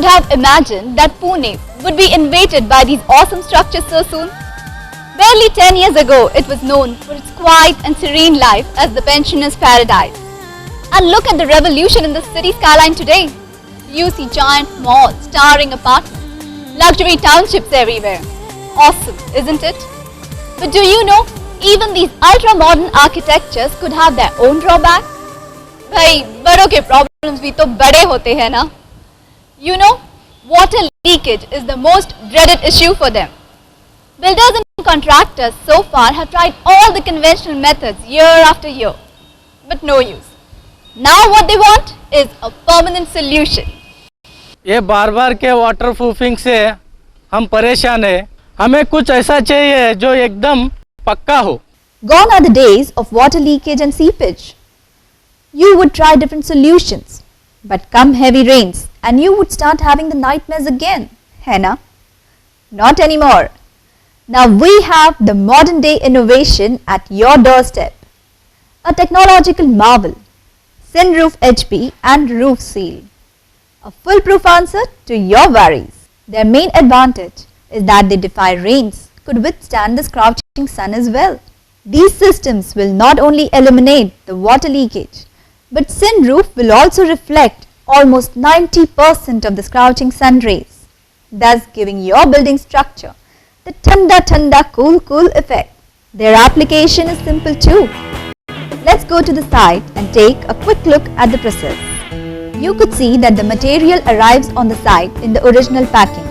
have imagined that Pune would be invaded by these awesome structures so soon? Barely 10 years ago, it was known for its quiet and serene life as the pensioner's paradise. And look at the revolution in the city skyline today. You see giant malls, towering apartments, luxury townships everywhere. Awesome, isn't it? But do you know, even these ultra-modern architectures could have their own drawbacks? भाई बड़ों के problems भी तो बड़े होते हैं ना? You know, water leakage is the most dreaded issue for them. Builders and contractors so far have tried all the conventional methods year after year, but no use. Now what they want is a permanent solution. ये बार बार के water proofing से हम परेशान हैं। हमें कुछ ऐसा चाहिए जो एकदम पक्का हो। Gone are the days of water leakage and seepage. You would try different solutions, but come heavy rains and you would start having the nightmares again, है ना? Not anymore. Now we have the modern day innovation at your doorstep. A technological marvel, Synroof HP and Roof Seal. A foolproof answer to your worries. Their main advantage is that they defy rains, could withstand the scorching sun as well. These systems will not only eliminate the water leakage, but Synroof will also reflect almost 90% of the scorching sun rays, thus giving your building structure the thanda cool effect. Their application is simple too. Let's go to the site and take a quick look at the process. You could see that the material arrives on the site in the original packing.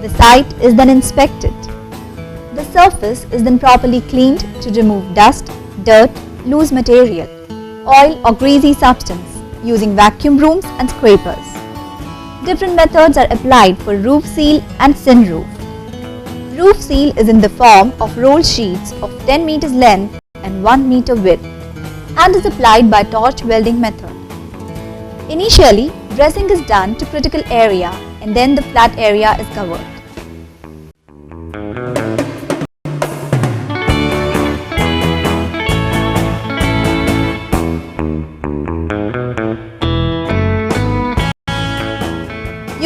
The site is then inspected. The surface is then properly cleaned to remove dust, dirt, loose material, oil or greasy substance using vacuum brooms and scrapers. Different methods are applied for Roof Seal and Synroof. Roof Seal is in the form of rolled sheets of 10 meters length and 1 meter width and is applied by torch welding method. Initially, dressing is done to critical area and then the flat area is covered.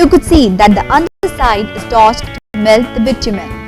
You could see that the underside is torched to melt the bitumen.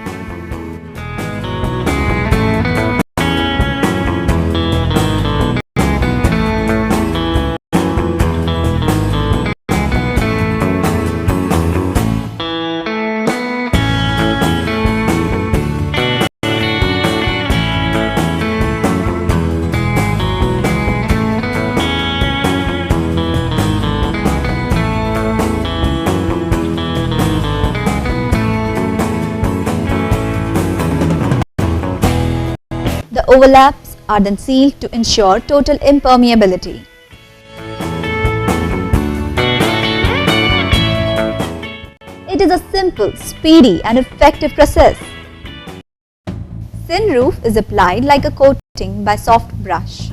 The overlaps are then sealed to ensure total impermeability. It is a simple, speedy and effective process. Synroof is applied like a coating by soft brush.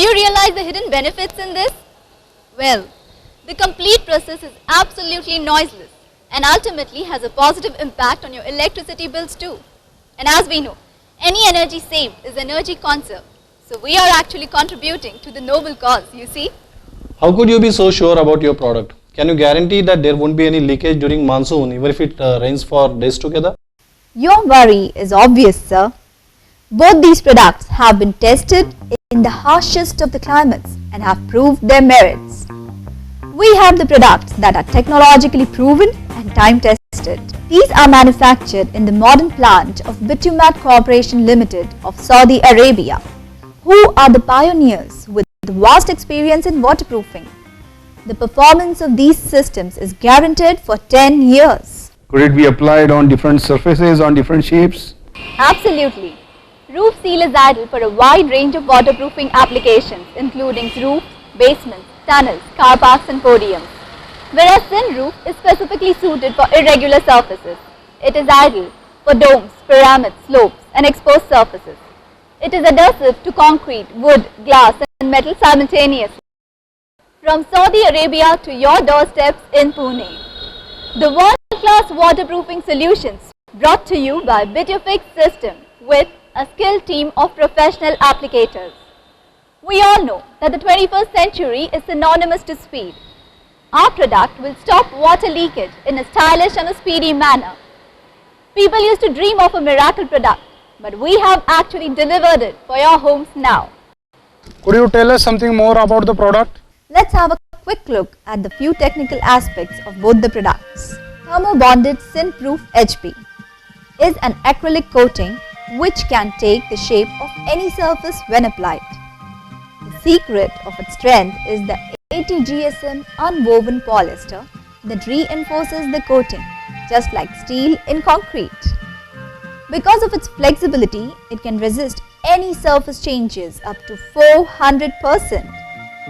you realize the hidden benefits in this? Well, the complete process is absolutely noiseless and ultimately has a positive impact on your electricity bills too. And as we know, any energy saved is energy conserved. So we are actually contributing to the noble cause, you see. How could you be so sure about your product? Can you guarantee that there won't be any leakage during monsoon even if it rains for days together? Your worry is obvious, sir. Both these products have been tested in the harshest of the climates and have proved their merits. We have the products that are technologically proven and time tested. These are manufactured in the modern plant of Bitumat Corporation Limited of Saudi Arabia, who are the pioneers with vast experience in waterproofing. The performance of these systems is guaranteed for 10 years. Could it be applied on different surfaces, on different shapes? Absolutely. Roof Seal is ideal for a wide range of waterproofing applications, including roofs, basements, tunnels, car parks and podiums. Whereas Thin Roof is specifically suited for irregular surfaces. It is ideal for domes, pyramids, slopes and exposed surfaces. It is adhesive to concrete, wood, glass and metal simultaneously. From Saudi Arabia to your doorsteps in Pune. The world-class waterproofing solutions brought to you by Bitufix System with a skilled team of professional applicators. We all know that the 21st century is synonymous to speed. Our product will stop water leakage in a stylish and a speedy manner. People used to dream of a miracle product, but we have actually delivered it for your homes now. Could you tell us something more about the product? Let's have a quick look at the few technical aspects of both the products. Thermo-bonded Synproof HP is an acrylic coating which can take the shape of any surface when applied. The secret of its strength is the 80 GSM unwoven polyester that reinforces the coating, just like steel in concrete. Because of its flexibility, it can resist any surface changes up to 400%.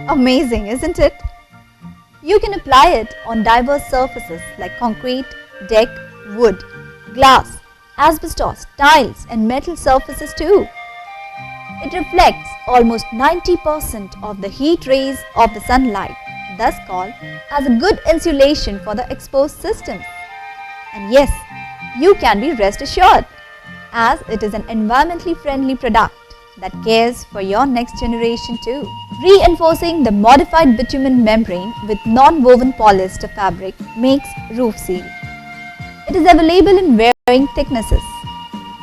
Amazing, isn't it? You can apply it on diverse surfaces like concrete, deck, wood, glass, asbestos, tiles and metal surfaces too. It reflects almost 90% of the heat rays of the sunlight, thus called as a good insulation for the exposed systems. And yes, you can be rest assured, as it is an environmentally friendly product that cares for your next generation too. Reinforcing the modified bitumen membrane with non-woven polyester fabric makes Roof Seal. It is available in varying thicknesses.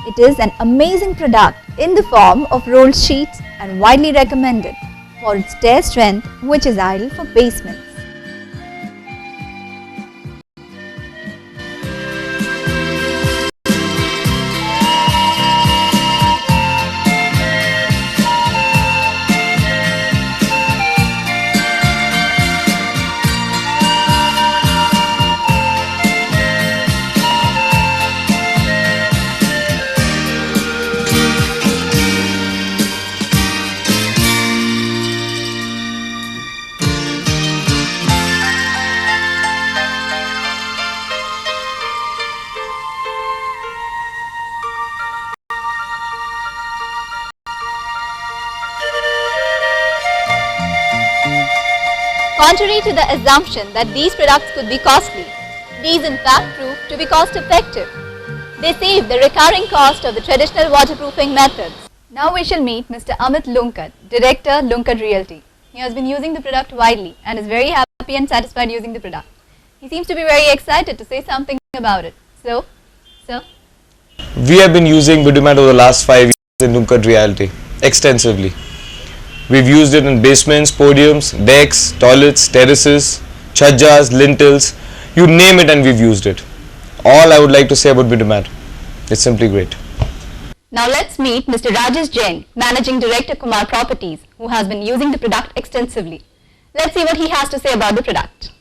It is an amazing product in the form of rolled sheets and widely recommended for its tear strength, which is ideal for basements. Contrary to the assumption that these products could be costly, these in fact prove to be cost effective. They save the recurring cost of the traditional waterproofing methods. Now we shall meet Mr. Amit Lunkad, Director, Lunkad Realty. He has been using the product widely and is very happy and satisfied using the product. He seems to be very excited to say something about it. So, sir? We have been using Bitumat over the last 5 years in Lunkad Realty extensively. We've used it in basements, podiums, decks, toilets, terraces, chhajjas, lintels, you name it and we've used it. All I would like to say about Bitumat, it's simply great. Now let's meet Mr. Rajesh Jain, Managing Director, Kumar Properties, who has been using the product extensively. Let's see what he has to say about the product.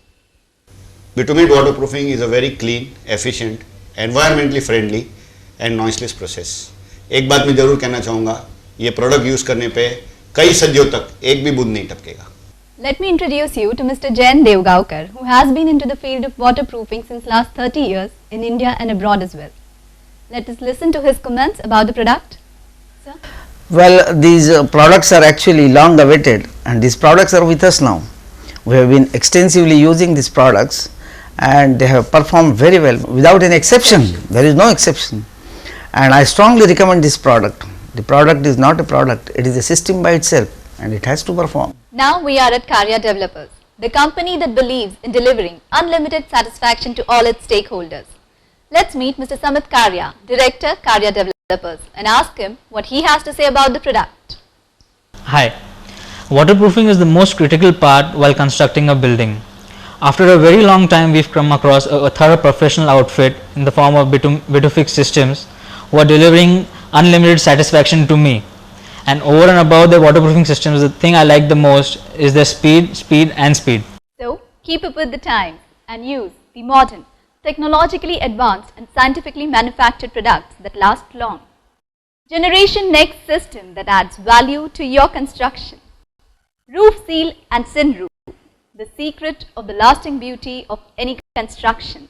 Bitumat waterproofing is a very clean, efficient, environmentally friendly and noiseless process. एक बात मैं जरूर कहना चाहूँगा, ये product use करने पे कई सदियों तक एक भी बूंद नहीं टपकेगा. Let me introduce you to Mr. Jain Devgaonkar, who has been into the field of waterproofing since last 30 years in India and abroad as well. Let us listen to his comments about the product. Sir? Well, these products are actually long awaited and these products are with us now. We have been extensively using these products and they have performed very well without any exception. There is no exception, and I strongly recommend this product. The product is not a product, it is a system by itself and it has to perform. Now we are at Karya Developers, the company that believes in delivering unlimited satisfaction to all its stakeholders. Let's meet Mr. Samit Karya, Director, Karya Developers, and ask him what he has to say about the product. Hi. Waterproofing is the most critical part while constructing a building. After a very long time, we've come across a thorough professional outfit in the form of Bitofix systems who are delivering unlimited satisfaction to me. And over and above the waterproofing systems, the thing I like the most is their speed. So, keep up with the times and use the modern, technologically advanced and scientifically manufactured products that last long. Generation Next system that adds value to your construction. Roof Seal and Synroof, the secret of the lasting beauty of any construction.